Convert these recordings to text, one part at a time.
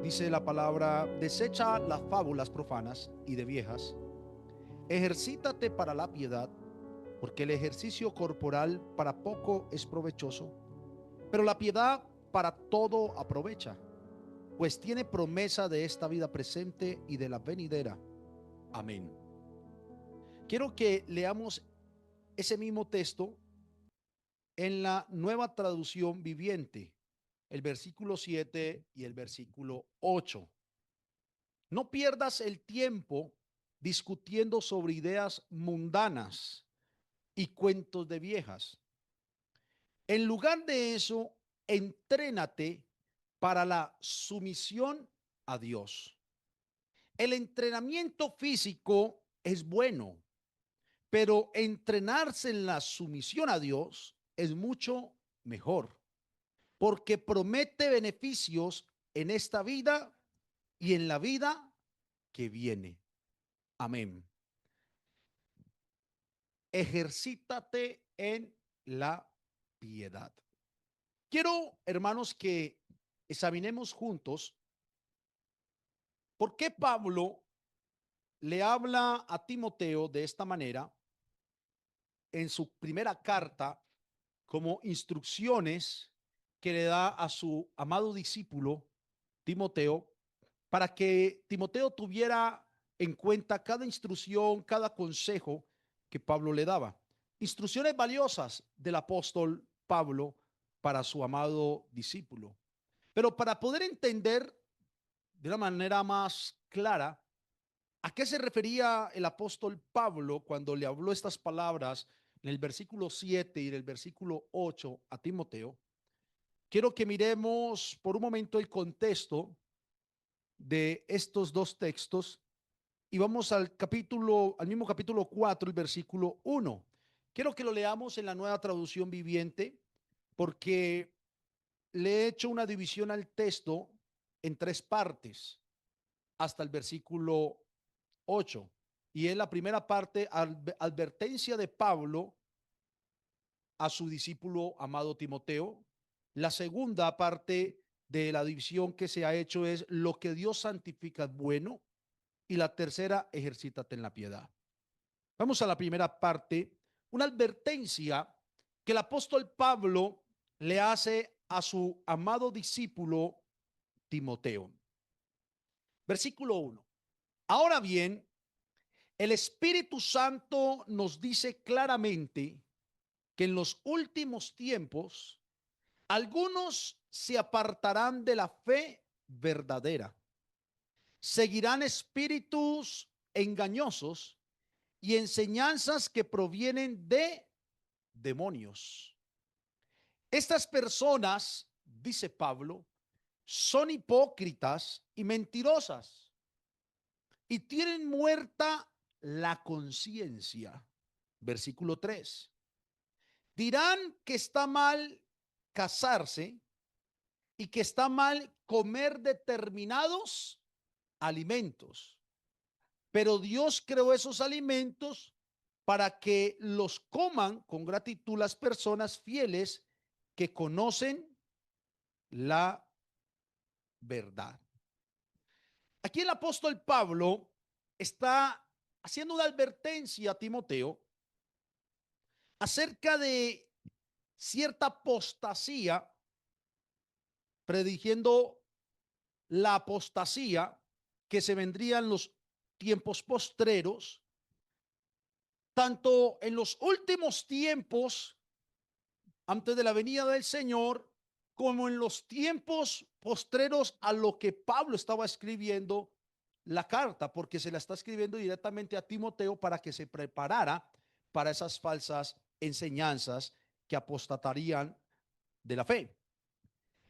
Dice la palabra: desecha las fábulas profanas y de viejas, ejercítate para la piedad, porque el ejercicio corporal para poco es provechoso, pero la piedad para todo aprovecha, pues tiene promesa de esta vida presente y de la venidera. Amén. Quiero que leamos ese mismo texto en la Nueva Traducción Viviente, el versículo 7 y el versículo 8. No pierdas el tiempo discutiendo sobre ideas mundanas y cuentos de viejas. En lugar de eso, entrénate para la sumisión a Dios. El entrenamiento físico es bueno, pero entrenarse en la sumisión a Dios es mucho mejor, porque promete beneficios en esta vida y en la vida que viene. Amén. Ejercítate en la piedad. Quiero, hermanos, que examinemos juntos por qué Pablo le habla a Timoteo de esta manera en su primera carta, como instrucciones que le da a su amado discípulo Timoteo, para que Timoteo tuviera en cuenta cada instrucción, cada consejo que Pablo le daba. Instrucciones valiosas del apóstol Pablo para su amado discípulo. Pero para poder entender de una manera más clara a qué se refería el apóstol Pablo cuando le habló estas palabras en el versículo 7 y en el versículo 8 a Timoteo, quiero que miremos por un momento el contexto de estos dos textos y vamos al mismo capítulo 4, el versículo 1. Quiero que lo leamos en la Nueva Traducción Viviente porque le he hecho una división al texto en tres partes hasta el versículo 8. Y en la primera parte, advertencia de Pablo a su discípulo amado Timoteo. La segunda parte de la división que se ha hecho es lo que Dios santifica es bueno. Y la tercera, ejercítate en la piedad. Vamos a la primera parte, una advertencia que el apóstol Pablo le hace a su amado discípulo Timoteo. Versículo 1. Ahora bien, el Espíritu Santo nos dice claramente que en los últimos tiempos algunos se apartarán de la fe verdadera, seguirán espíritus engañosos y enseñanzas que provienen de demonios. Estas personas, dice Pablo, son hipócritas y mentirosas y tienen muerta la conciencia. Versículo 3. Dirán que está mal casarse y que está mal comer determinados alimentos, pero Dios creó esos alimentos para que los coman con gratitud las personas fieles que conocen la verdad. Aquí el apóstol Pablo está haciendo una advertencia a Timoteo acerca de cierta apostasía, prediciendo la apostasía que se vendría en los tiempos postreros, tanto en los últimos tiempos antes de la venida del Señor, como en los tiempos postreros a lo que Pablo estaba escribiendo la carta, porque se la está escribiendo directamente a Timoteo para que se preparara para esas falsas enseñanzas que apostatarían de la fe.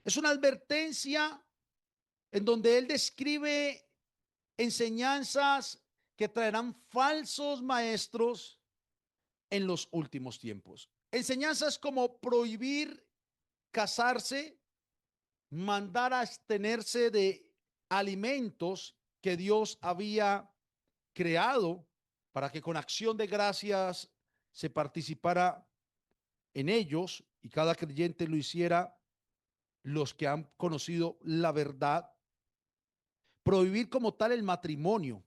Es una advertencia en donde él describe enseñanzas que traerán falsos maestros en los últimos tiempos. Enseñanzas como prohibir casarse, mandar a abstenerse de alimentos que Dios había creado para que con acción de gracias se participara en ellos y cada creyente lo hiciera, los que han conocido la verdad. prohibir como tal el matrimonio.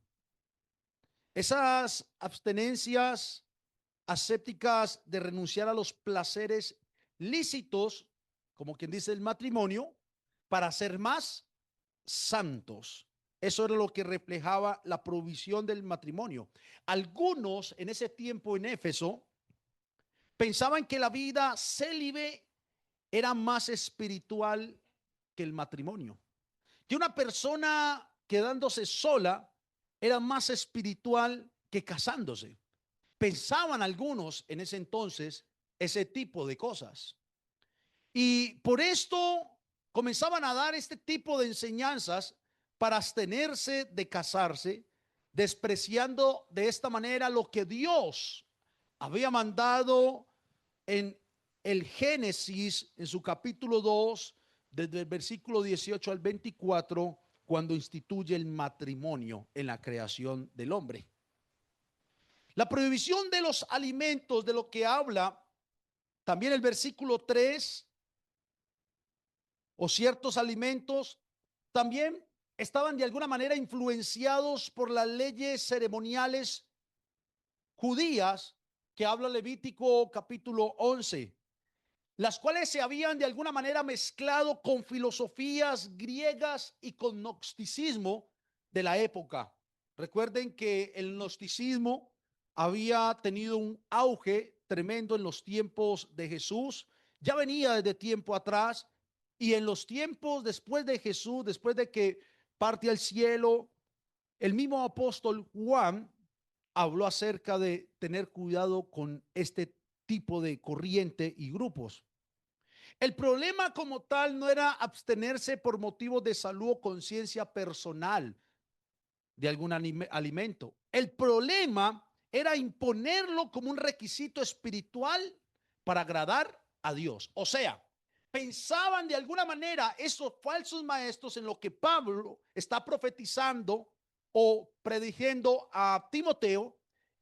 Esas abstenencias ascéticas de renunciar a los placeres lícitos, como quien dice el matrimonio, para ser más santos. Eso era lo que reflejaba la provisión del matrimonio. Algunos en ese tiempo en Éfeso pensaban que la vida célibe era más espiritual que el matrimonio, que una persona quedándose sola era más espiritual que casándose. Pensaban algunos en ese entonces ese tipo de cosas. Y por esto comenzaban a dar este tipo de enseñanzas para abstenerse de casarse, despreciando de esta manera lo que Dios había mandado en el Génesis, en su capítulo 2, desde el versículo 18 al 24, cuando instituye el matrimonio en la creación del hombre. La prohibición de los alimentos, de lo que habla también el versículo 3, o ciertos alimentos, también estaban de alguna manera influenciados por las leyes ceremoniales judías que habla Levítico capítulo 11, las cuales se habían de alguna manera mezclado con filosofías griegas y con gnosticismo de la época. Recuerden que el gnosticismo había tenido un auge tremendo en los tiempos de Jesús, ya venía desde tiempo atrás, y en los tiempos después de Jesús, después de que parte al cielo, el mismo apóstol Juan habló acerca de tener cuidado con este tipo de corriente y grupos. El problema como tal no era abstenerse por motivos de salud o conciencia personal de algún alimento. El problema era imponerlo como un requisito espiritual para agradar a Dios. O sea, pensaban de alguna manera esos falsos maestros en lo que Pablo está profetizando o prediciendo a Timoteo,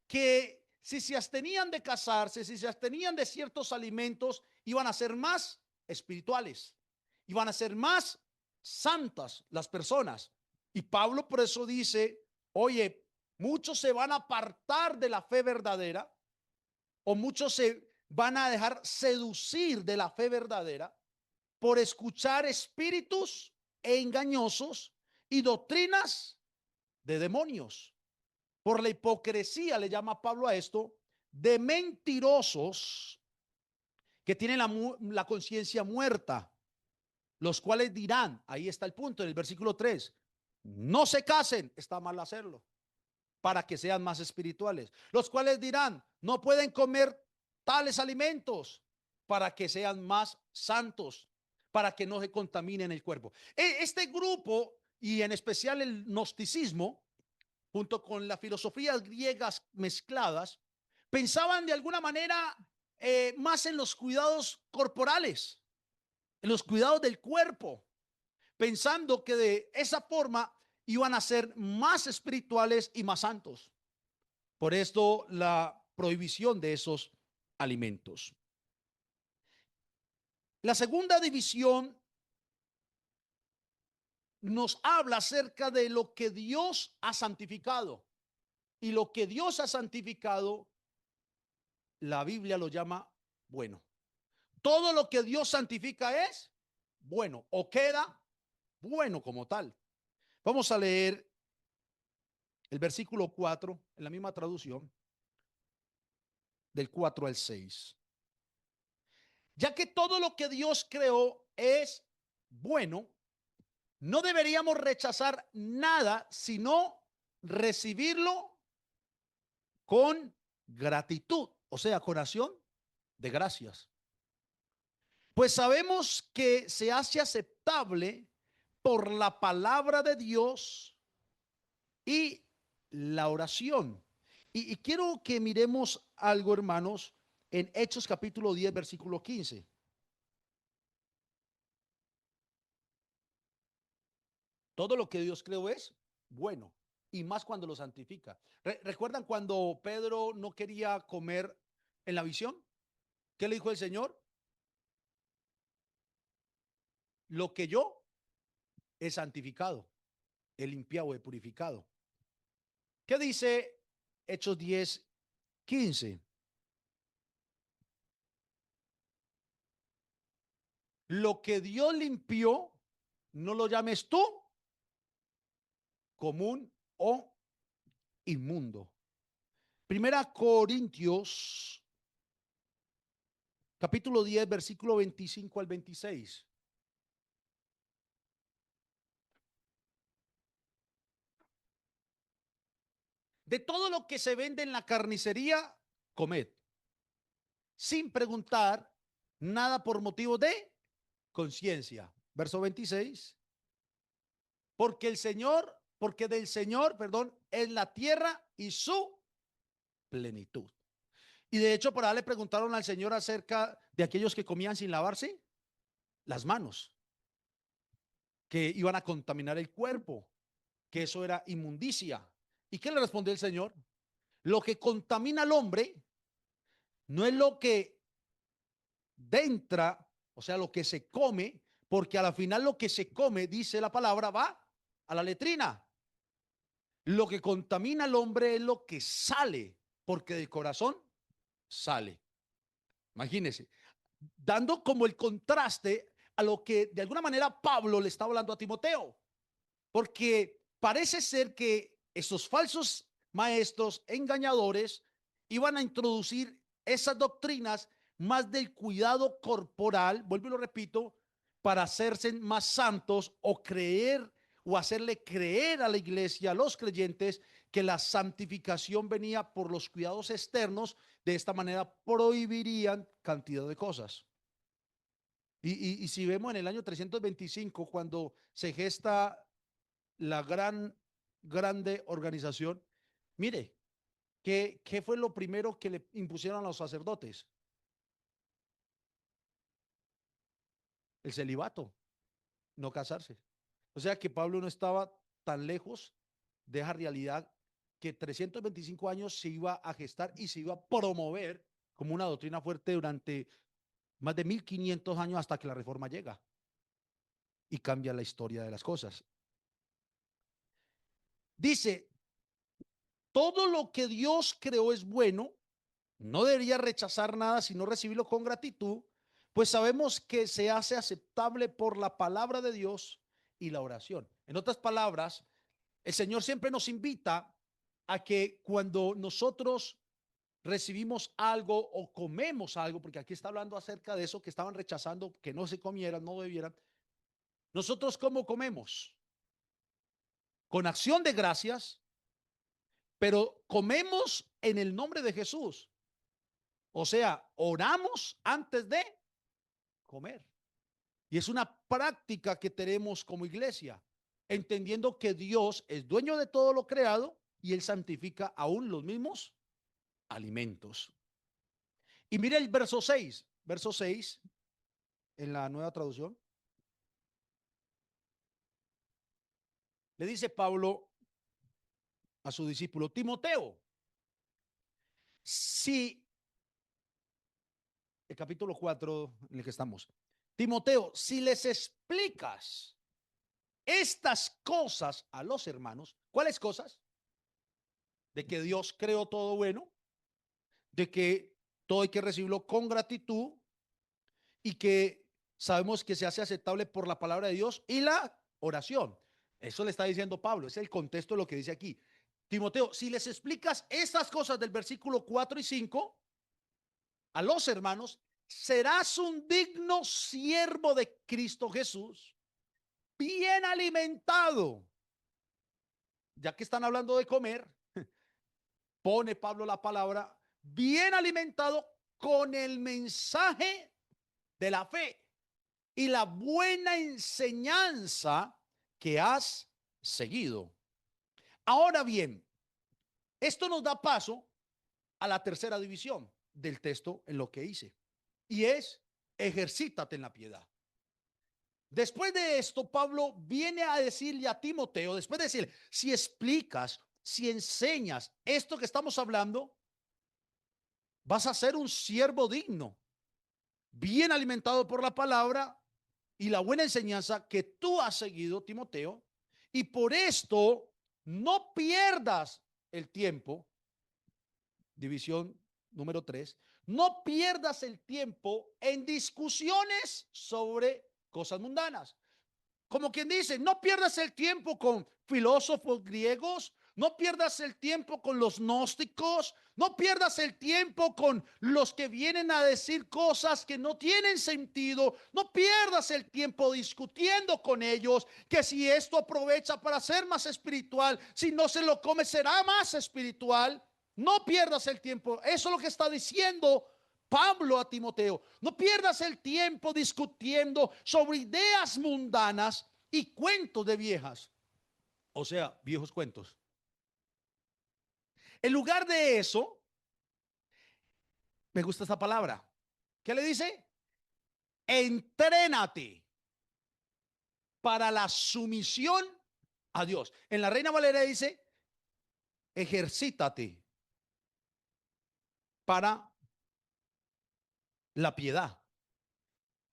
que si se abstenían de casarse, si se abstenían de ciertos alimentos, iban a ser más espirituales, iban a ser más santas las personas. Y Pablo por eso dice, oye, muchos se van a apartar de la fe verdadera, o muchos se van a dejar seducir de la fe verdadera por escuchar espíritus engañosos y doctrinas de demonios. Por la hipocresía, le llama Pablo a esto, de mentirosos que tienen la conciencia muerta, los cuales dirán, ahí está el punto en el versículo 3, no se casen, está mal hacerlo, para que sean más espirituales. Los cuales dirán, no pueden comer tales alimentos, para que sean más santos, para que no se contaminen el cuerpo. Este grupo, y en especial el gnosticismo, junto con las filosofías griegas mezcladas, pensaban de alguna manera más en los cuidados corporales, en los cuidados del cuerpo, pensando que de esa forma iban a ser más espirituales y más santos. Por esto la prohibición de esos alimentos. La segunda división nos habla acerca de lo que Dios ha santificado. Y lo que Dios ha santificado, la Biblia lo llama bueno. Todo lo que Dios santifica es bueno o queda bueno como tal. Vamos a leer el versículo 4 en la misma traducción, del 4 al 6. Ya que todo lo que Dios creó es bueno, no deberíamos rechazar nada, sino recibirlo con gratitud, o sea, con acción de gracias. Pues sabemos que se hace aceptable por la palabra de Dios y la oración. Y quiero que miremos algo, hermanos, en Hechos capítulo 10, versículo 15. Todo lo que Dios creó es bueno, y más cuando lo santifica. ¿Recuerdan cuando Pedro no quería comer en la visión? ¿Qué le dijo el Señor? Lo que yo he santificado. he limpiado, he purificado. ¿Qué dice Hechos 10:15? Lo que Dios limpió, no lo llames tú común o inmundo. Primera Corintios, capítulo 10, versículo 25 al 26. De todo lo que se vende en la carnicería, comed, sin preguntar nada por motivo de conciencia. Verso 26. Porque del Señor, perdón, es la tierra y su plenitud. Y de hecho, por ahí le preguntaron al Señor acerca de aquellos que comían sin lavarse las manos, que iban a contaminar el cuerpo, que eso era inmundicia. ¿Y qué le respondió el Señor? Lo que contamina al hombre no es lo que entra, o sea, lo que se come, porque a la final lo que se come, dice la palabra, va a la letrina. Lo que contamina al hombre es lo que sale, porque del corazón sale. Imagínense, dando como el contraste a lo que de alguna manera Pablo le está hablando a Timoteo, porque parece ser que esos falsos maestros engañadores iban a introducir esas doctrinas más del cuidado corporal, vuelvo y lo repito, para hacerse más santos o creer o hacerle creer a la iglesia, a los creyentes, que la santificación venía por los cuidados externos. De esta manera prohibirían cantidad de cosas. Y si vemos en el año 325, cuando se gesta la grande organización, mire, ¿qué fue lo primero que le impusieron a los sacerdotes? El celibato, no casarse. O sea que Pablo no estaba tan lejos de esa realidad, que 325 años se iba a gestar y se iba a promover como una doctrina fuerte durante más de 1500 años, hasta que la reforma llega y cambia la historia de las cosas. Dice, todo lo que Dios creó es bueno. No debería rechazar nada, sino recibirlo con gratitud, pues sabemos que se hace aceptable por la palabra de Dios y la oración. En otras palabras, el Señor siempre nos invita a que cuando nosotros recibimos algo o comemos algo, porque aquí está hablando acerca de eso que estaban rechazando, que no se comieran, no bebieran. Nosotros, ¿cómo comemos? Con acción de gracias, pero comemos en el nombre de Jesús. O sea, oramos antes de comer. Y es una práctica que tenemos como iglesia, entendiendo que Dios es dueño de todo lo creado y Él santifica aún los mismos alimentos. Y mire el verso 6 en la Nueva Traducción. Le dice Pablo a su discípulo Timoteo, si, el capítulo 4 en el que estamos, Timoteo, si les explicas estas cosas a los hermanos, ¿cuáles cosas? De que Dios creó todo bueno, de que todo hay que recibirlo con gratitud y que sabemos que se hace aceptable por la palabra de Dios y la oración. Eso le está diciendo Pablo, es el contexto de lo que dice aquí. Timoteo, si les explicas estas cosas del versículo 4 y 5 a los hermanos, serás un digno siervo de Cristo Jesús, bien alimentado. Ya que están hablando de comer, pone Pablo la palabra, bien alimentado con el mensaje de la fe y la buena enseñanza que has seguido. Ahora bien, esto nos da paso a la tercera división del texto en lo que hice, y es ejercítate en la piedad. Después de esto, Pablo viene a decirle a Timoteo, después de decirle, si explicas, si enseñas esto que estamos hablando, vas a ser un siervo digno, bien alimentado por la palabra y la buena enseñanza que tú has seguido, Timoteo. Y por esto no pierdas el tiempo. División número 3. No pierdas el tiempo en discusiones sobre cosas mundanas. Como quien dice, no pierdas el tiempo con filósofos griegos, no pierdas el tiempo con los gnósticos, no pierdas el tiempo con los que vienen a decir cosas que no tienen sentido, no pierdas el tiempo discutiendo con ellos, que si esto aprovecha para ser más espiritual, si no se lo come será más espiritual. No pierdas el tiempo. Eso es lo que está diciendo Pablo a Timoteo. No pierdas el tiempo discutiendo sobre ideas mundanas y cuentos de viejas, o sea, viejos cuentos. En lugar de eso, me gusta esta palabra. ¿Qué le dice? Entrénate para la sumisión a Dios. En la Reina Valera dice, ejercítate para la piedad.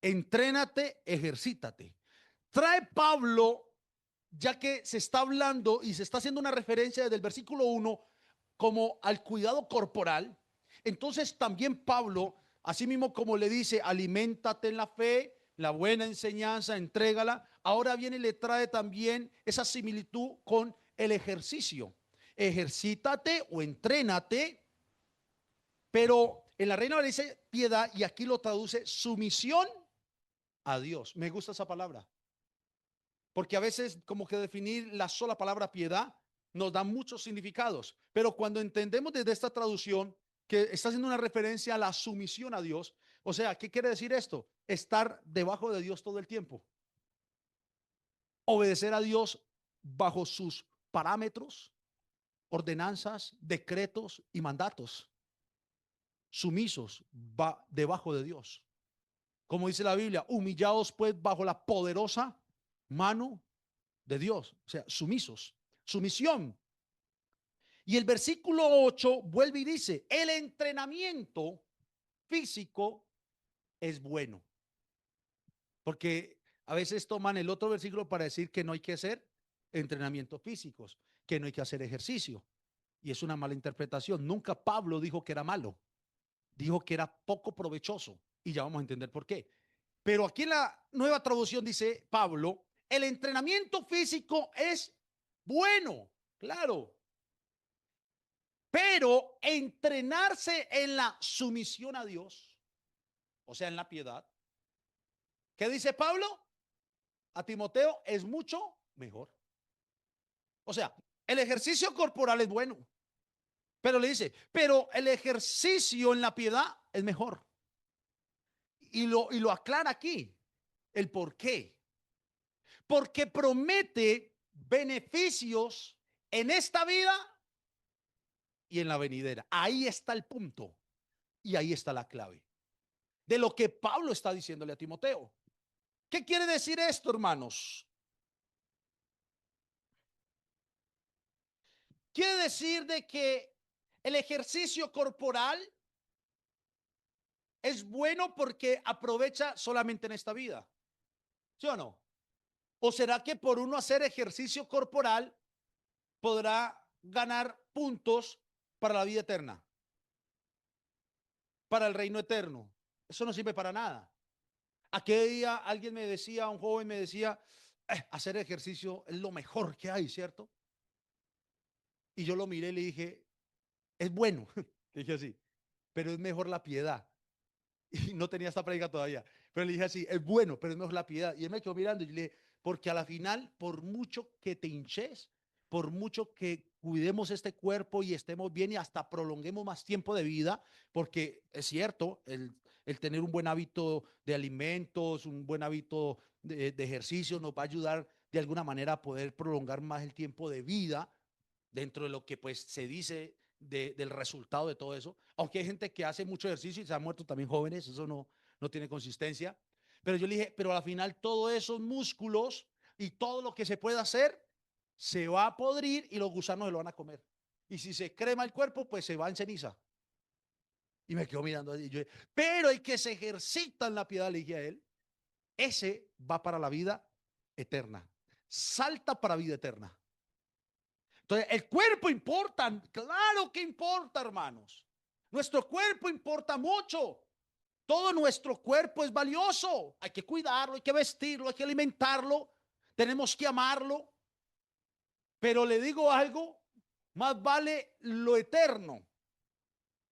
Entrénate, ejercítate. Trae Pablo, ya que se está hablando y se está haciendo una referencia desde el versículo 1 como al cuidado corporal. Entonces también Pablo, así mismo como le dice, aliméntate en la fe, la buena enseñanza, entrégala. Ahora viene y le trae también esa similitud con el ejercicio. Ejercítate o entrénate, pero en la Reina le dice piedad y aquí lo traduce sumisión a Dios. Me gusta esa palabra, porque a veces como que definir la sola palabra piedad nos da muchos significados, pero cuando entendemos desde esta traducción que está haciendo una referencia a la sumisión a Dios, o sea, ¿qué quiere decir esto? Estar debajo de Dios todo el tiempo, obedecer a Dios bajo sus parámetros, ordenanzas, decretos y mandatos, sumisos debajo de Dios. Como dice la Biblia, humillados pues bajo la poderosa mano de Dios, o sea, sumisos, sumisión. Y el versículo 8 vuelve y dice, el entrenamiento físico es bueno. Porque a veces toman el otro versículo para decir que no hay que hacer entrenamientos físicos, que no hay que hacer ejercicio. Y es una mala interpretación. Nunca Pablo dijo que era malo, dijo que era poco provechoso. Y ya vamos a entender por qué. Pero aquí en la nueva traducción dice Pablo, el entrenamiento físico es bueno, claro. Pero entrenarse en la sumisión a Dios, o sea, en la piedad, ¿qué dice Pablo? A Timoteo es mucho mejor. O sea, el ejercicio corporal es bueno, pero le dice, pero el ejercicio en la piedad es mejor. Y lo aclara aquí, el por qué. Porque promete beneficios en esta vida y en la venidera. Ahí está el punto y ahí está la clave de lo que Pablo está diciéndole a Timoteo. ¿Qué quiere decir esto, hermanos? Quiere decir de que el ejercicio corporal es bueno porque aprovecha solamente en esta vida. ¿Sí o no? ¿O será que por uno hacer ejercicio corporal podrá ganar puntos para la vida eterna, para el reino eterno? Eso no sirve para nada. Aquel día alguien me decía, un joven me decía, hacer ejercicio es lo mejor que hay, ¿cierto? Y yo lo miré y le dije, es bueno, dije así, pero es mejor la piedad. Y no tenía esta predica todavía, pero le dije así, es bueno, pero es mejor la piedad. Y él me quedó mirando y le dije, porque a la final, por mucho que te hinches, por mucho que cuidemos este cuerpo y estemos bien y hasta prolonguemos más tiempo de vida, porque es cierto, el tener un buen hábito de alimentos, un buen hábito de ejercicio nos va a ayudar de alguna manera a poder prolongar más el tiempo de vida dentro de lo que pues se dice del resultado de todo eso. Aunque hay gente que hace mucho ejercicio y se han muerto también jóvenes, eso no tiene consistencia. Pero yo le dije, pero al final todos esos músculos y todo lo que se puede hacer se va a podrir y los gusanos se lo van a comer. Y si se crema el cuerpo, pues se va en ceniza. Y me quedo mirando allí. Pero el que se ejercita en la piedad, le dije a él, ese va para la vida eterna. salta para vida eterna. Entonces, el cuerpo importa, claro que importa, hermanos. Nuestro cuerpo importa mucho. Todo nuestro cuerpo es valioso. Hay que cuidarlo, hay que vestirlo, hay que alimentarlo. Tenemos que amarlo. Pero le digo algo, más vale lo eterno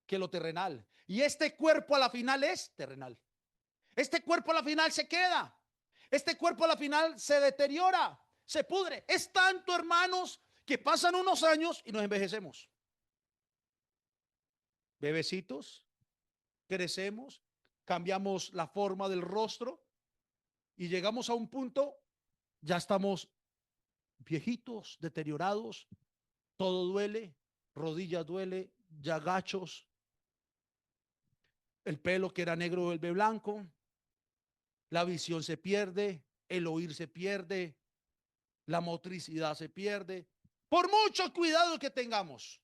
que lo terrenal. Y este cuerpo a la final es terrenal. Este cuerpo a la final se queda. Este cuerpo a la final se deteriora, se pudre. Es tanto, hermanos, que pasan unos años y nos envejecemos. Bebecitos, crecemos, cambiamos la forma del rostro y llegamos a un punto, ya estamos viejitos, deteriorados, todo duele, rodillas duele, ya gachos, el pelo que era negro vuelve blanco, la visión se pierde, el oír se pierde, la motricidad se pierde, por mucho cuidado que tengamos.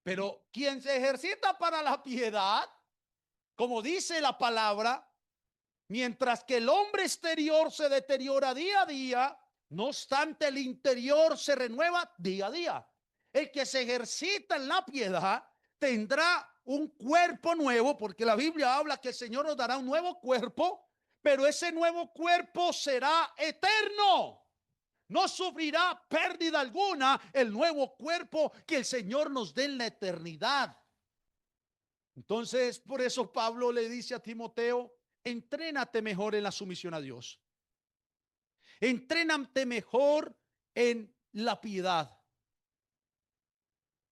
Pero quien se ejercita para la piedad, como dice la palabra, mientras que el hombre exterior se deteriora día a día, no obstante el interior se renueva día a día. El que se ejercita en la piedad tendrá un cuerpo nuevo, porque la Biblia habla que el Señor nos dará un nuevo cuerpo, pero ese nuevo cuerpo será eterno. No sufrirá pérdida alguna el nuevo cuerpo que el Señor nos dé en la eternidad. Entonces, por eso Pablo le dice a Timoteo, entrénate mejor en la sumisión a Dios. Entrénate mejor en la piedad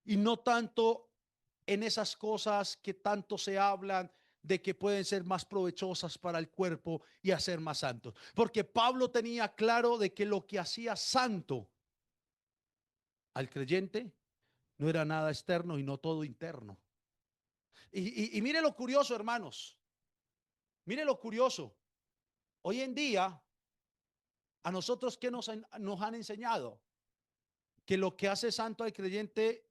y no tanto en esas cosas que tanto se hablan de que pueden ser más provechosas para el cuerpo y hacer más santos. Porque Pablo tenía claro de que lo que hacía santo al creyente no era nada externo y no todo interno. Y mire lo curioso, hermanos. Mire lo curioso. Hoy en día, a nosotros que nos han enseñado que lo que hace santo al creyente,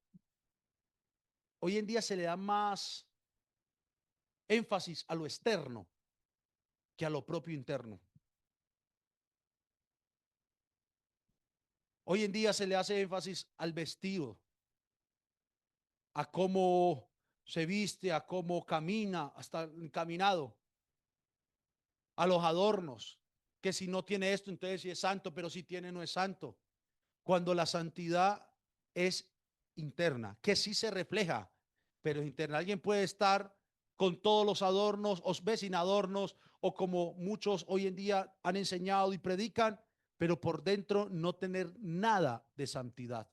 hoy en día se le da más énfasis a lo externo que a lo propio interno. Hoy en día se le hace énfasis al vestido, a cómo se viste, a cómo camina, hasta encaminado, a los adornos, que si no tiene esto, entonces sí es santo, pero si tiene no es santo. Cuando la santidad es interna, que sí se refleja, pero interna. Alguien puede estar con todos los adornos o ve sin adornos, o como muchos hoy en día han enseñado y predican, pero por dentro no tener nada de santidad.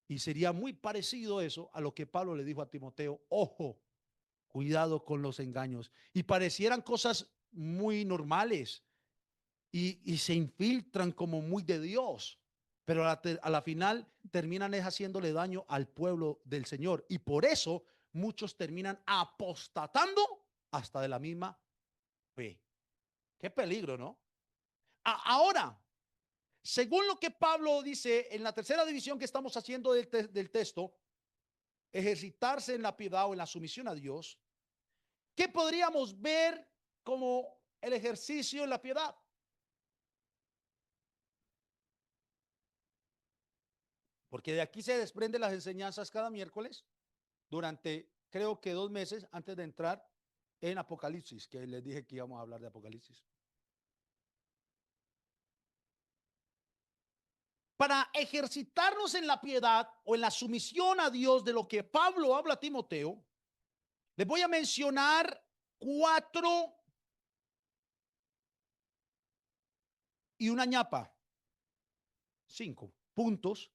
Y sería muy parecido eso a lo que Pablo le dijo a Timoteo: ojo, cuidado con los engaños. Y parecieran cosas muy normales y se infiltran como muy de Dios, pero a la final terminan haciéndole daño al pueblo del Señor. Y por eso muchos terminan apostatando hasta de la misma fe. Qué peligro, ¿no? Ahora, según lo que Pablo dice en la tercera división que estamos haciendo del texto, ejercitarse en la piedad o en la sumisión a Dios, ¿qué podríamos ver como el ejercicio en la piedad? Porque de aquí se desprenden las enseñanzas cada miércoles durante, creo que 2 meses antes de entrar en Apocalipsis, que les dije que íbamos a hablar de Apocalipsis. Para ejercitarnos en la piedad o en la sumisión a Dios, de lo que Pablo habla a Timoteo, les voy a mencionar 4 y una ñapa, 5 puntos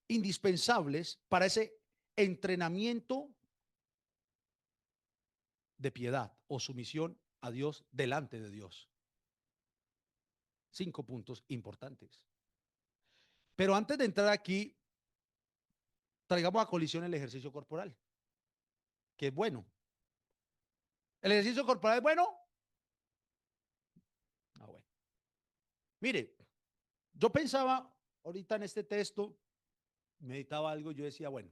indispensables para ese entrenamiento de piedad o sumisión a Dios delante de Dios. 5 puntos importantes. Pero antes de entrar aquí, traigamos a colisión el ejercicio corporal, que es bueno. ¿El ejercicio corporal es bueno? Ah, bueno. Mire, yo pensaba ahorita en este texto, meditaba algo, yo decía, bueno,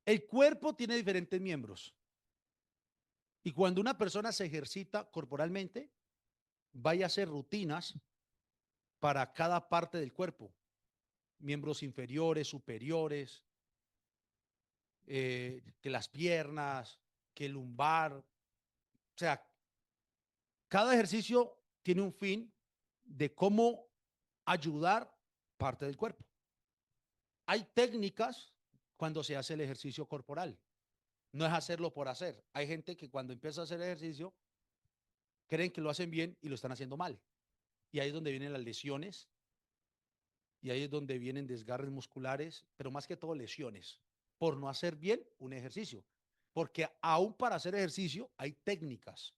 el cuerpo tiene diferentes miembros. Y cuando una persona se ejercita corporalmente, vaya a hacer rutinas para cada parte del cuerpo, miembros inferiores, superiores, que las piernas, que el lumbar. O sea, cada ejercicio tiene un fin de cómo ayudar parte del cuerpo. Hay técnicas cuando se hace el ejercicio corporal. No es hacerlo por hacer. Hay gente que cuando empieza a hacer ejercicio creen que lo hacen bien y lo están haciendo mal. Y ahí es donde vienen las lesiones, y ahí es donde vienen desgarres musculares, pero más que todo lesiones, por no hacer bien un ejercicio. Porque aún para hacer ejercicio hay técnicas,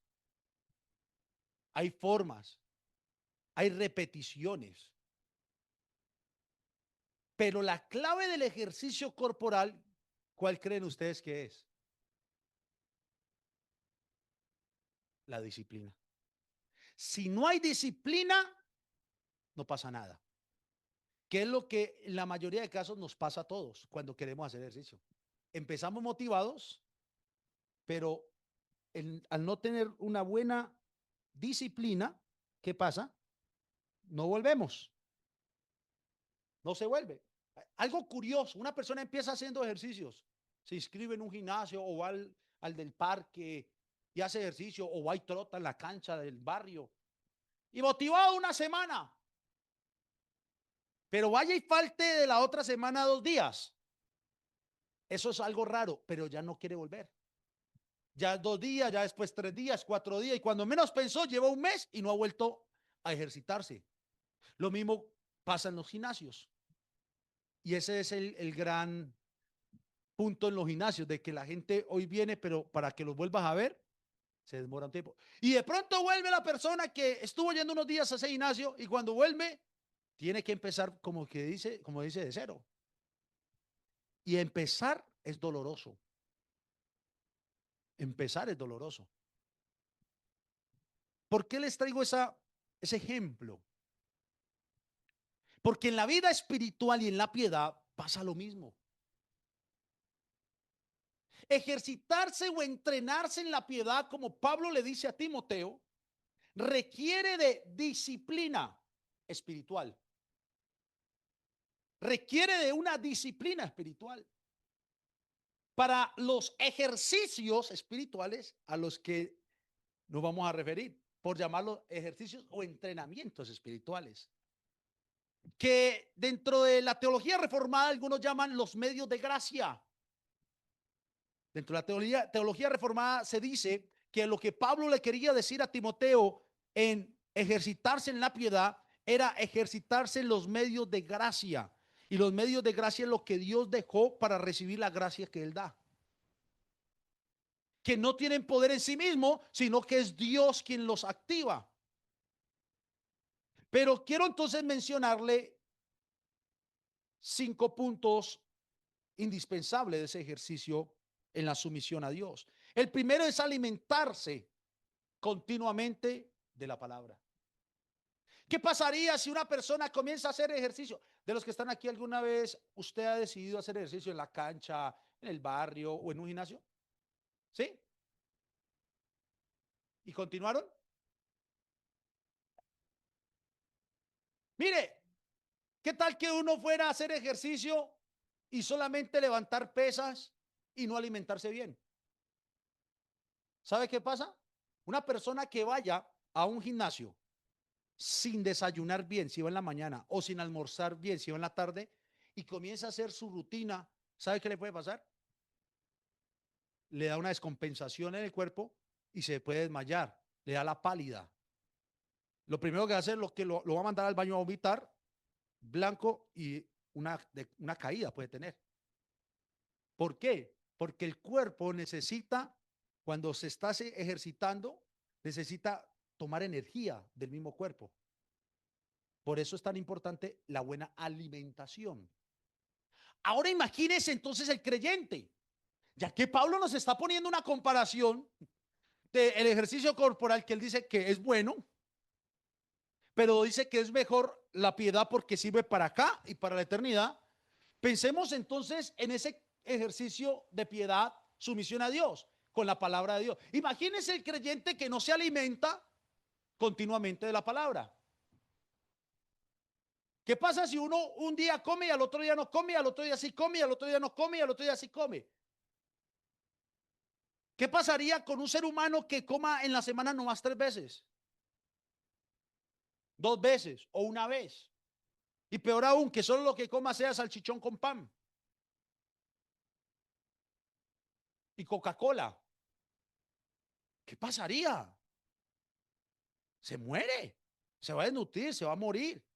hay formas, hay repeticiones. Pero la clave del ejercicio corporal, ¿cuál creen ustedes que es? La disciplina. Si no hay disciplina, no pasa nada. ¿Qué es lo que en la mayoría de casos nos pasa a todos cuando queremos hacer ejercicio? Empezamos motivados, pero al no tener una buena disciplina, ¿qué pasa? No volvemos, no se vuelve. Algo curioso, una persona empieza haciendo ejercicios, se inscribe en un gimnasio o va al del parque y hace ejercicio, o va y trota en la cancha del barrio, y motivado una semana, pero vaya y falte de la otra semana 2 días. Eso es algo raro, pero ya no quiere volver. Ya 2 días, ya después 3 días, 4 días, y cuando menos pensó, lleva un mes y no ha vuelto a ejercitarse. Lo mismo pasa en los gimnasios. Y ese es el gran punto en los gimnasios, de que la gente hoy viene, pero para que los vuelvas a ver, se demora un tiempo. Y de pronto vuelve la persona que estuvo yendo unos días a ese gimnasio, y cuando vuelve, tiene que empezar como dice, de cero. Y empezar es doloroso. Empezar es doloroso. ¿Por qué les traigo ese ejemplo? Porque en la vida espiritual y en la piedad pasa lo mismo. Ejercitarse o entrenarse en la piedad, como Pablo le dice a Timoteo, requiere de disciplina espiritual. Requiere de una disciplina espiritual para los ejercicios espirituales a los que nos vamos a referir, por llamarlos ejercicios o entrenamientos espirituales, que dentro de la teología reformada algunos llaman los medios de gracia. Dentro de la teología reformada se dice que lo que Pablo le quería decir a Timoteo en ejercitarse en la piedad era ejercitarse en los medios de gracia. Y los medios de gracia es lo que Dios dejó para recibir la gracia que Él da. Que no tienen poder en sí mismo, sino que es Dios quien los activa. Pero quiero entonces mencionarle 5 puntos indispensables de ese ejercicio en la sumisión a Dios. El primero es alimentarse continuamente de la palabra. ¿Qué pasaría si una persona comienza a hacer ejercicio? De los que están aquí, ¿alguna vez usted ha decidido hacer ejercicio en la cancha, en el barrio o en un gimnasio? ¿Sí? ¿Y continuaron? Mire, ¿qué tal que uno fuera a hacer ejercicio y solamente levantar pesas y no alimentarse bien? ¿Sabe qué pasa? Una persona que vaya a un gimnasio sin desayunar bien, si va en la mañana, o sin almorzar bien, si va en la tarde, y comienza a hacer su rutina, ¿sabe qué le puede pasar? Le da una descompensación en el cuerpo y se puede desmayar, le da la pálida. Lo primero que hace es lo va a mandar al baño a vomitar, blanco, y una caída puede tener. ¿Por qué? Porque el cuerpo necesita, cuando se está ejercitando, necesita tomar energía del mismo cuerpo. Por eso es tan importante la buena alimentación. Ahora imagínese entonces el creyente, ya que Pablo nos está poniendo una comparación del ejercicio corporal, que él dice que es bueno, pero dice que es mejor la piedad porque sirve para acá y para la eternidad. Pensemos entonces en ese ejercicio de piedad, sumisión a Dios, con la palabra de Dios. Imagínense el creyente que no se alimenta continuamente de la palabra. ¿Qué pasa si uno un día come y al otro día no come, y al otro día sí come, y al otro día no come, y al otro día sí come? ¿Qué pasaría con un ser humano que coma en la semana nomás 3 veces, 2 veces o una vez? Y peor aún, que solo lo que coma sea salchichón con pan y Coca-Cola. ¿Qué pasaría? Se muere, se va a desnutrir, se va a morir.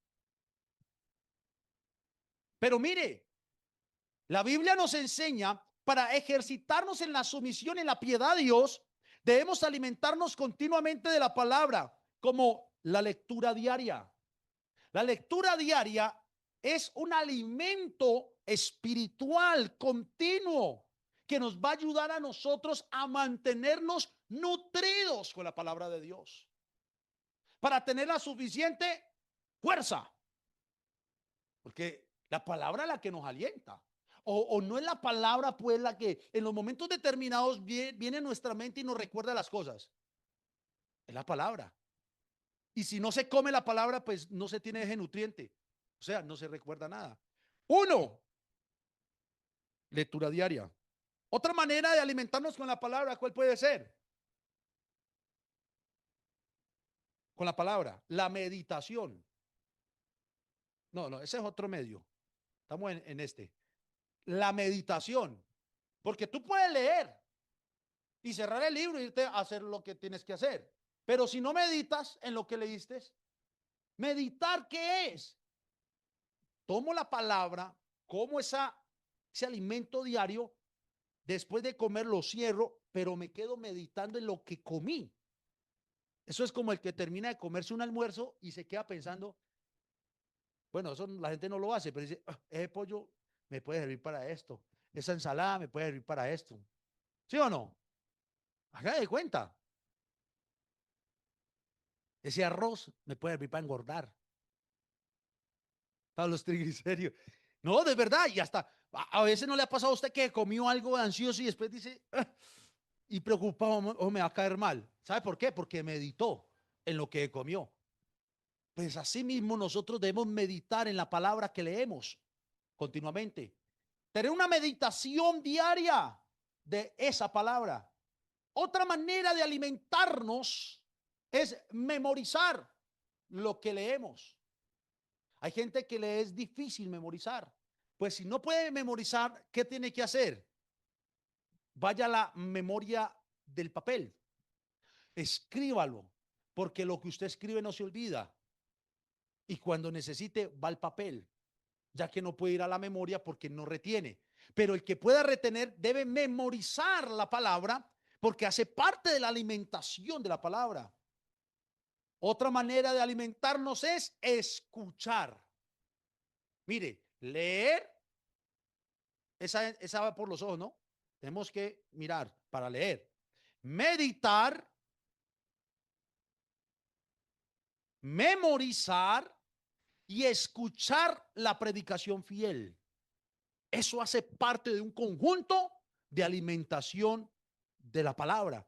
Pero mire, la Biblia nos enseña para ejercitarnos en la sumisión, en la piedad a Dios, debemos alimentarnos continuamente de la palabra, como la lectura diaria. La lectura diaria es un alimento espiritual continuo que nos va a ayudar a nosotros a mantenernos nutridos con la palabra de Dios, para tener la suficiente fuerza, porque la palabra es la que nos alienta. O no es la palabra, pues, la que en los momentos determinados viene a nuestra mente y nos recuerda las cosas. Es la palabra. Y si no se come la palabra, pues no se tiene ese nutriente. O sea, no se recuerda nada. Uno, lectura diaria. Otra manera de alimentarnos con la palabra, ¿cuál puede ser? Con la palabra, la meditación. No, no, ese es otro medio. Estamos en este. La meditación. Porque tú puedes leer y cerrar el libro y irte a hacer lo que tienes que hacer. Pero si no meditas en lo que leíste, meditar, ¿qué es? Tomo la palabra, como ese alimento diario, después de comer lo cierro, pero me quedo meditando en lo que comí. Eso es como el que termina de comerse un almuerzo y se queda pensando, bueno, eso la gente no lo hace, pero dice, "Ah, ese pollo me puede servir para esto, esa ensalada me puede servir para esto". ¿Sí o no? Haga de cuenta. Ese arroz me puede servir para engordar, para los triglicéridos. No, de verdad, y hasta a veces no le ha pasado a usted que comió algo ansioso y después dice, "Ah", y preocupado, o me va a caer mal. ¿Sabe por qué? Porque meditó en lo que comió. Pues así mismo nosotros debemos meditar en la palabra que leemos continuamente. Tener una meditación diaria de esa palabra. Otra manera de alimentarnos es memorizar lo que leemos. Hay gente que le es difícil memorizar. Pues si no puede memorizar, ¿qué tiene que hacer? Vaya a la memoria del papel. Escríbalo, porque lo que usted escribe no se olvida. Y cuando necesite, va al papel, ya que no puede ir a la memoria porque no retiene. Pero el que pueda retener debe memorizar la palabra porque hace parte de la alimentación de la palabra. Otra manera de alimentarnos es escuchar. Mire, leer, esa va por los ojos, ¿no? Tenemos que mirar para leer. Meditar, memorizar y escuchar la predicación fiel. Eso hace parte de un conjunto de alimentación de la palabra.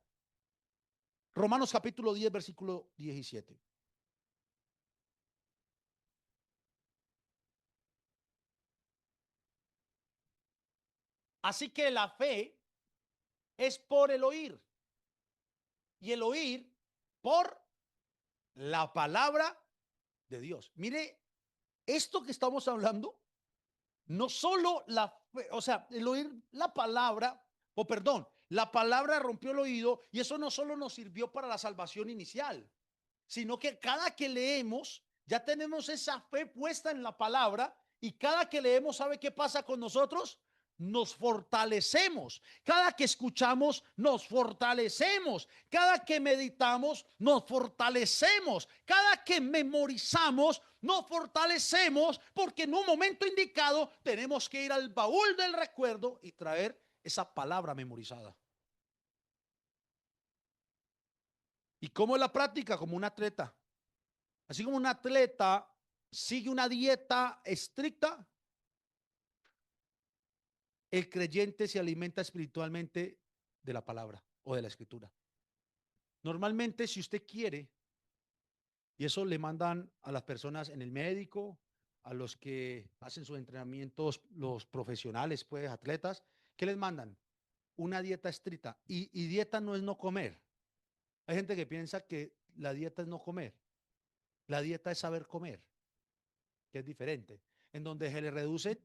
Romanos capítulo 10, versículo 17. Así que la fe es por el oír y el oír por la palabra de Dios. Mire, esto que estamos hablando, no solo la fe, o sea, el oír la palabra, o perdón, la palabra rompió el oído y eso no solo nos sirvió para la salvación inicial, sino que cada que leemos ya tenemos esa fe puesta en la palabra y cada que leemos, ¿sabe qué pasa con nosotros? Nos fortalecemos. Cada que escuchamos, nos fortalecemos. Cada que meditamos, nos fortalecemos. Cada que memorizamos, nos fortalecemos porque en un momento indicado tenemos que ir al baúl del recuerdo y traer esa palabra memorizada. ¿Y cómo es la práctica? Como un atleta. Así como un atleta sigue una dieta estricta, el creyente se alimenta espiritualmente de la palabra o de la escritura. Normalmente, si usted quiere Y eso le mandan a las personas en el médico, a los que hacen sus entrenamientos, los profesionales, pues, atletas, ¿qué les mandan? Una dieta estricta. Y dieta no es no comer. Hay gente que piensa que la dieta es no comer. La dieta es saber comer, que es diferente. En donde se le reduce,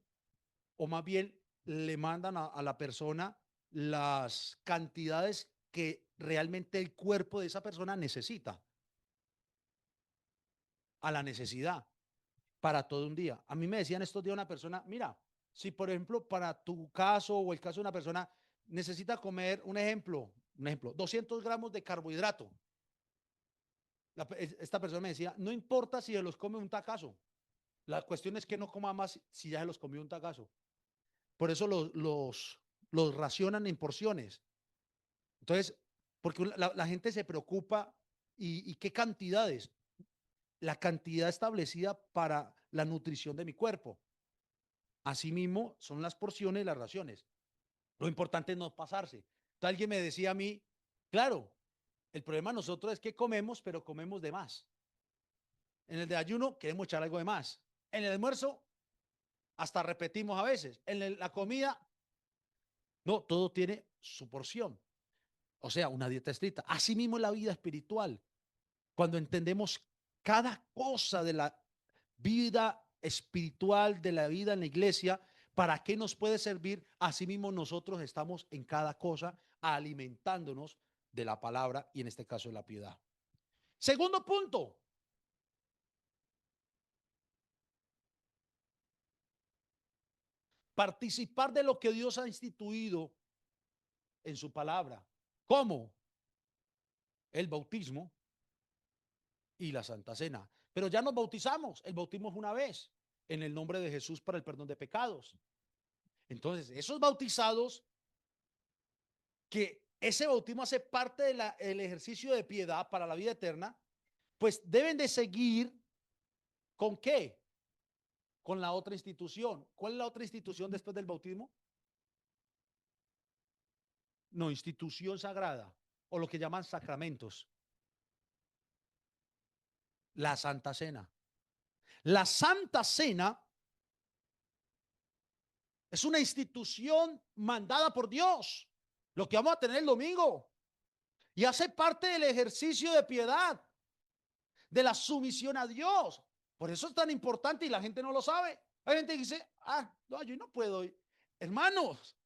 o más bien le mandan a la persona las cantidades que realmente el cuerpo de esa persona necesita, a la necesidad, para todo un día. A mí me decían estos días una persona, mira, si por ejemplo para tu caso o el caso de una persona necesita comer, un ejemplo, 200 gramos de carbohidrato. Esta persona me decía, no importa si se los come un tacazo, la cuestión es que no coma más si ya se los comió un tacazo. Por eso los racionan en porciones. Entonces, porque la gente se preocupa y qué cantidades, la cantidad establecida para la nutrición de mi cuerpo. Asimismo, son las porciones y las raciones. Lo importante es no pasarse. Entonces, alguien me decía a mí, claro, el problema de nosotros es que comemos, pero comemos de más. En el desayuno queremos echar algo de más. En el almuerzo hasta repetimos a veces. En la comida, no, todo tiene su porción. O sea, una dieta estricta. Asimismo, en la vida espiritual, cuando entendemos cada cosa de la vida espiritual, de la vida en la iglesia, para qué nos puede servir, asimismo nosotros estamos en cada cosa alimentándonos de la palabra y en este caso de la piedad. Segundo punto, participar de lo que Dios ha instituido en su palabra. ¿Cómo? El bautismo y la Santa Cena. Pero ya nos bautizamos, el bautismo es una vez, en el nombre de Jesús para el perdón de pecados. Entonces, esos bautizados, que ese bautismo hace parte del ejercicio de piedad para la vida eterna, pues deben de seguir con qué? Con la otra institución. ¿Cuál es la otra institución después del bautismo? No, institución sagrada, o lo que llaman sacramentos. La Santa Cena. La Santa Cena es una institución mandada por Dios, lo que vamos a tener el domingo, y hace parte del ejercicio de piedad, de la sumisión a Dios. Por eso es tan importante y la gente no lo sabe. Hay gente que dice, no, yo no puedo. Hermanos,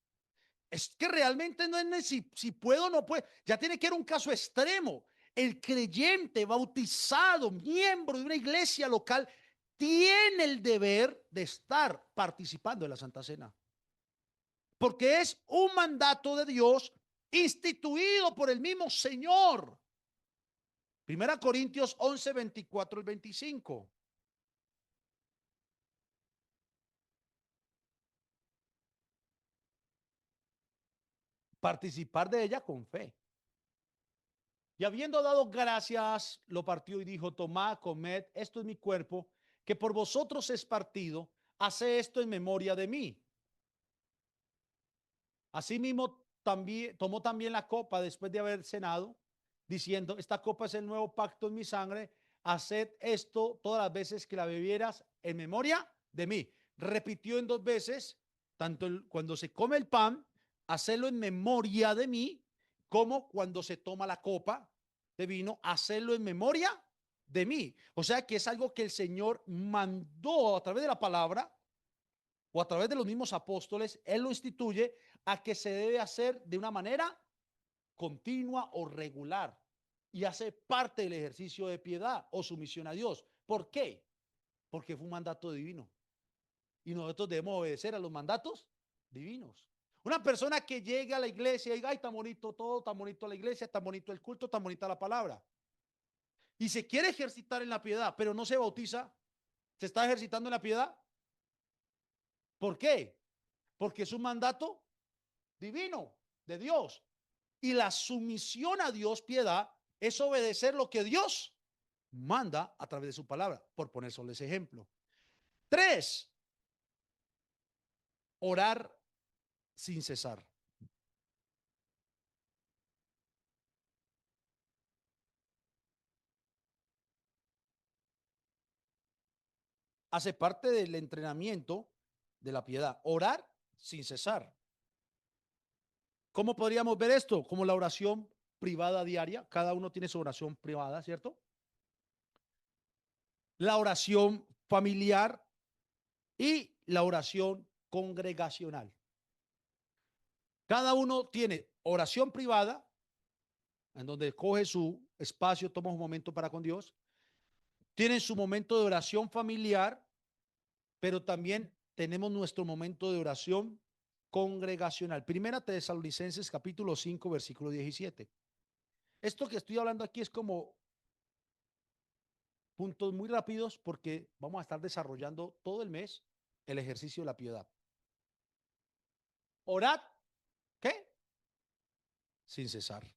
es que realmente no es si puedo o no puedo. Ya tiene que ir un caso extremo. El creyente bautizado, miembro de una iglesia local, tiene el deber de estar participando en la Santa Cena. Porque es un mandato de Dios instituido por el mismo Señor. Primera Corintios 11, 24 al 25. Participar de ella con fe. Y habiendo dado gracias, lo partió y dijo, tomad, comed, esto es mi cuerpo, que por vosotros es partido, hace esto en memoria de mí. Asimismo, también, tomó también la copa después de haber cenado, diciendo, esta copa es el nuevo pacto en mi sangre, haced esto todas las veces que la bebieras en memoria de mí. Repitió en dos veces, tanto cuando se come el pan, hacerlo en memoria de mí, como cuando se toma la copa de vino, hacerlo en memoria de mí. O sea que es algo que el Señor mandó a través de la palabra o a través de los mismos apóstoles, Él lo instituye a que se debe hacer de una manera continua o regular y hace parte del ejercicio de piedad o sumisión a Dios. ¿Por qué? Porque fue un mandato divino y nosotros debemos obedecer a los mandatos divinos. Una persona que llegue a la iglesia y diga, ay, tan bonito todo, tan bonito la iglesia, tan bonito el culto, tan bonita la palabra, y se quiere ejercitar en la piedad, pero no se bautiza, ¿se está ejercitando en la piedad? ¿Por qué? Porque es un mandato divino de Dios. Y la sumisión a Dios, piedad, es obedecer lo que Dios manda a través de su palabra, por poner solo ese ejemplo. 3, orar sin cesar. hace parte del entrenamiento de la piedad. Orar sin cesar. ¿Cómo podríamos ver esto? Como la oración privada diaria. Cada uno tiene su oración privada, ¿cierto? La oración familiar y la oración congregacional. Cada uno tiene oración privada, en donde coge su espacio, toma un momento para con Dios. Tienen su momento de oración familiar, pero también tenemos nuestro momento de oración congregacional. Primera Tesalonicenses capítulo 5, versículo 17. Esto que estoy hablando aquí es como puntos muy rápidos porque vamos a estar desarrollando todo el mes el ejercicio de la piedad. Orad, ¿qué? Sin cesar.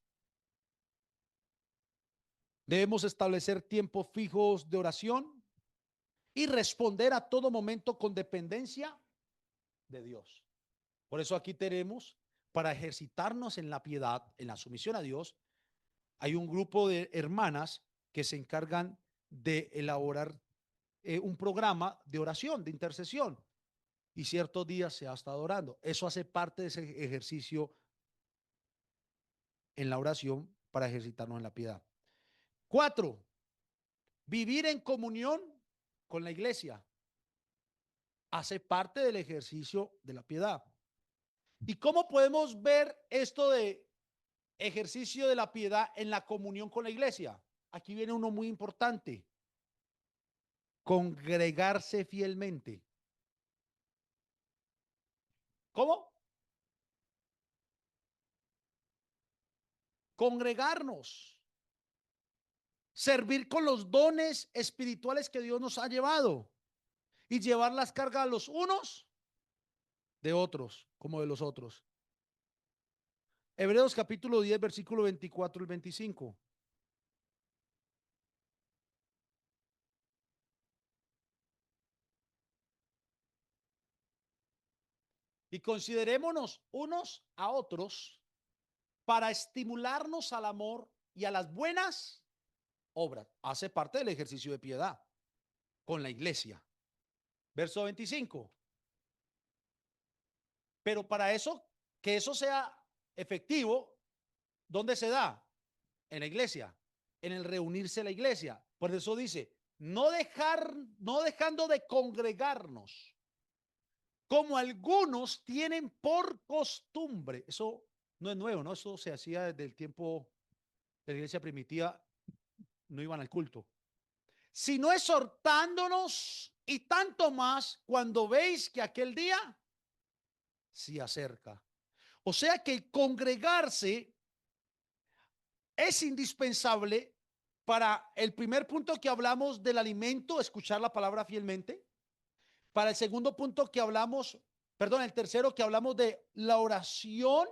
Debemos establecer tiempos fijos de oración y responder a todo momento con dependencia de Dios. Por eso aquí tenemos, para ejercitarnos en la piedad, en la sumisión a Dios, hay un grupo de hermanas que se encargan de elaborar un programa de oración, de intercesión, y ciertos días se ha estado orando. Eso hace parte de ese ejercicio en la oración para ejercitarnos en la piedad. 4, vivir en comunión con la iglesia. Hace parte del ejercicio de la piedad. ¿Y cómo podemos ver esto de ejercicio de la piedad en la comunión con la iglesia? Aquí viene uno muy importante. Congregarse fielmente. ¿Cómo? Congregarnos. Servir con los dones espirituales que Dios nos ha llevado y llevar las cargas a los unos de otros, como de los otros. Hebreos capítulo 10, versículo 24 y 25. Y considerémonos unos a otros para estimularnos al amor y a las buenas obras. Hace parte del ejercicio de piedad con la iglesia. Verso 25. Pero para eso, que eso sea efectivo, ¿dónde se da? En la iglesia, en el reunirse la iglesia. Por eso dice, no dejando de congregarnos, como algunos tienen por costumbre. Eso no es nuevo, ¿no? Eso se hacía desde el tiempo de la iglesia primitiva, no iban al culto. Sino exhortándonos y tanto más cuando veis que aquel día se acerca. O sea que el congregarse es indispensable para el primer punto que hablamos del alimento, escuchar la palabra fielmente. Para el segundo punto que hablamos, perdón, el tercero que hablamos de la oración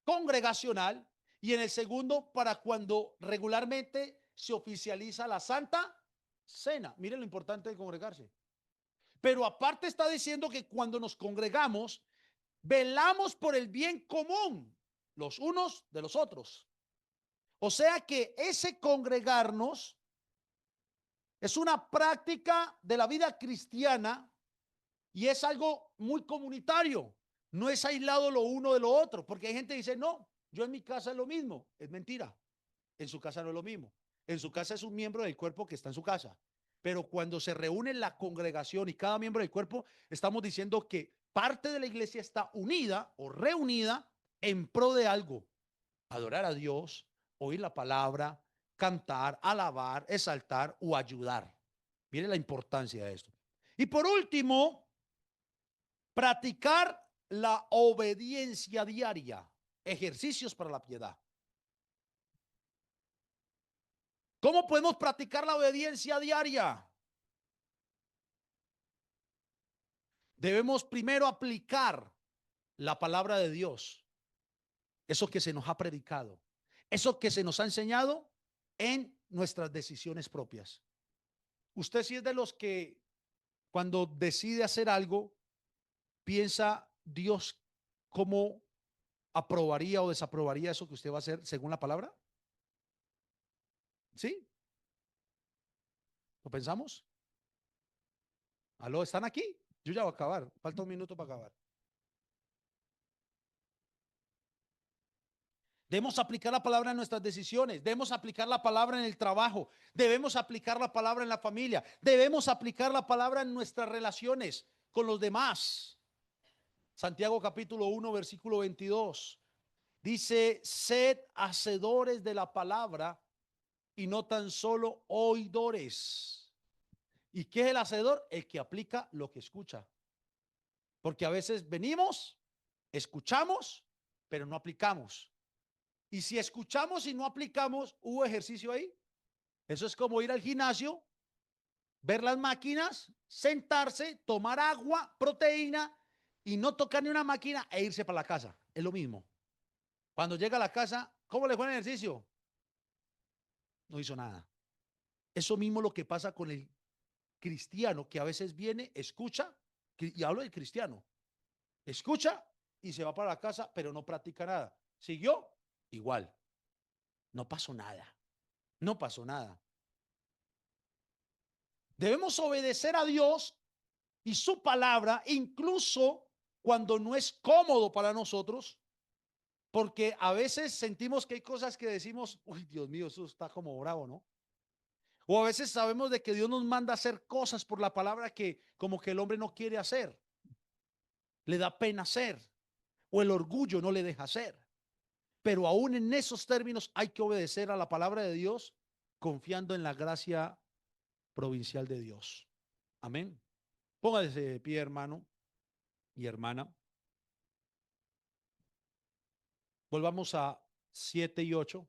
congregacional. Y en el segundo, para cuando regularmente se oficializa la Santa Cena. Miren lo importante de congregarse. Pero aparte está diciendo que cuando nos congregamos, velamos por el bien común los unos de los otros. O sea que ese congregarnos es una práctica de la vida cristiana y es algo muy comunitario. No es aislado lo uno de lo otro, porque hay gente que dice, no, yo en mi casa es lo mismo. Es mentira. En su casa no es lo mismo. En su casa es un miembro del cuerpo que está en su casa. Pero cuando se reúne la congregación y cada miembro del cuerpo, estamos diciendo que parte de la iglesia está unida o reunida en pro de algo. Adorar a Dios, oír la palabra, cantar, alabar, exaltar o ayudar. Miren la importancia de esto. Y por último, practicar la obediencia diaria, ejercicios para la piedad. ¿Cómo podemos practicar la obediencia diaria? Debemos primero aplicar la palabra de Dios, eso que se nos ha predicado, eso que se nos ha enseñado en nuestras decisiones propias. Usted sí es de los que cuando decide hacer algo, piensa Dios cómo aprobaría o desaprobaría eso que usted va a hacer según la palabra. ¿Sí? ¿Lo pensamos? ¿Aló? ¿Están aquí? Yo ya voy a acabar. Falta un minuto para acabar. Debemos aplicar la palabra en nuestras decisiones, debemos aplicar la palabra en el trabajo, debemos aplicar la palabra en la familia, debemos aplicar la palabra en nuestras relaciones con los demás. Santiago capítulo 1, versículo 22. Dice, sed hacedores de la palabra y no tan solo oidores. ¿Y qué es el hacedor? El que aplica lo que escucha. Porque a veces venimos, escuchamos, pero no aplicamos. Y si escuchamos y no aplicamos, ¿hubo ejercicio ahí? Eso es como ir al gimnasio, ver las máquinas, sentarse, tomar agua, proteína y no tocar ni una máquina e irse para la casa. Es lo mismo. Cuando llega a la casa, ¿cómo le fue el ejercicio? No hizo nada. Eso mismo lo que pasa con el cristiano que a veces viene, escucha, y hablo del cristiano, escucha y se va para la casa, pero no practica nada. ¿Siguió? Igual. No pasó nada. No pasó nada. Debemos obedecer a Dios y su palabra, incluso cuando no es cómodo para nosotros, porque a veces sentimos que hay cosas que decimos, uy, Dios mío, eso está como bravo, ¿no? O a veces sabemos de que Dios nos manda a hacer cosas por la palabra que como que el hombre no quiere hacer, le da pena hacer, o el orgullo no le deja hacer. Pero aún en esos términos hay que obedecer a la palabra de Dios confiando en la gracia provincial de Dios. Amén. Póngase de pie, hermano y hermana. Volvamos a 7 y 8.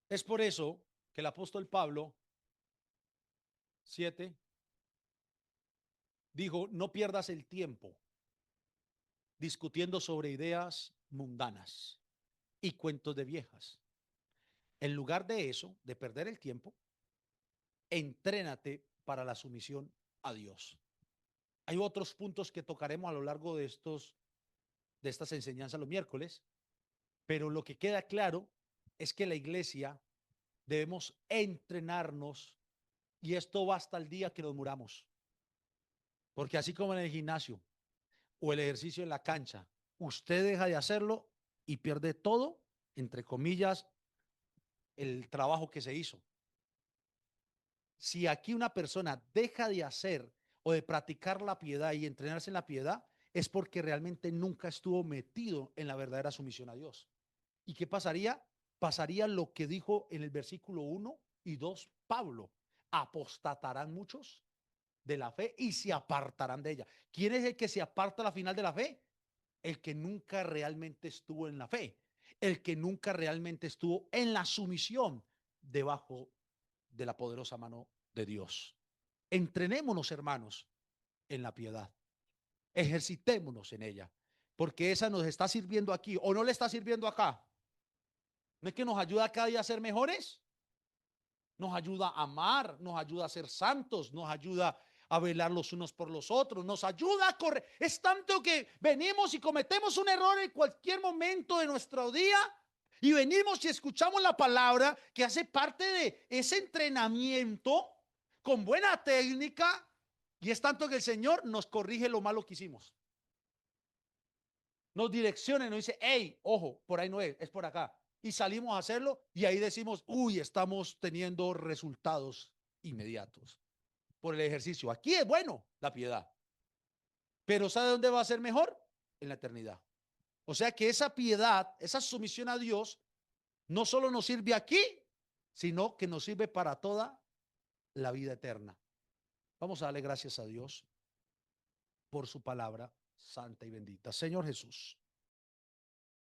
Es por eso que el apóstol Pablo, 7, dijo, no pierdas el tiempo discutiendo sobre ideas mundanas y cuentos de viejas. En lugar de eso, de perder el tiempo, entrénate para la sumisión a Dios. Hay otros puntos que tocaremos a lo largo de estas enseñanzas los miércoles, pero lo que queda claro es que la iglesia debemos entrenarnos y esto va hasta el día que nos muramos. Porque así como en el gimnasio o el ejercicio en la cancha, usted deja de hacerlo y pierde todo, entre comillas, el trabajo que se hizo. Si aquí una persona deja de hacer o de practicar la piedad y entrenarse en la piedad, es porque realmente nunca estuvo metido en la verdadera sumisión a Dios. ¿Y qué pasaría? Pasaría lo que dijo en el versículo 1 y 2 Pablo. Apostatarán muchos de la fe y se apartarán de ella. ¿Quién es el que se aparta a la final de la fe? El que nunca realmente estuvo en la fe, el que nunca realmente estuvo en la sumisión debajo de la poderosa mano de Dios. Entrenémonos, hermanos, en la piedad. Ejercitémonos en ella, porque esa nos está sirviendo aquí o no le está sirviendo acá. ¿No es que nos ayuda cada día a ser mejores? Nos ayuda a amar, nos ayuda a ser santos, nos ayuda a velar los unos por los otros, nos ayuda a correr. Es tanto que venimos y cometemos un error en cualquier momento de nuestro día y venimos y escuchamos la palabra que hace parte de ese entrenamiento con buena técnica y es tanto que el Señor nos corrige lo malo que hicimos. Nos direcciona y nos dice, hey, ojo, por ahí no es, es por acá. Y salimos a hacerlo y ahí decimos, uy, estamos teniendo resultados inmediatos por el ejercicio. Aquí es bueno la piedad, pero ¿sabe dónde va a ser mejor? En la eternidad. O sea que esa piedad, esa sumisión a Dios, no solo nos sirve aquí, sino que nos sirve para toda la vida eterna. Vamos a darle gracias a Dios por su palabra santa y bendita. Señor Jesús.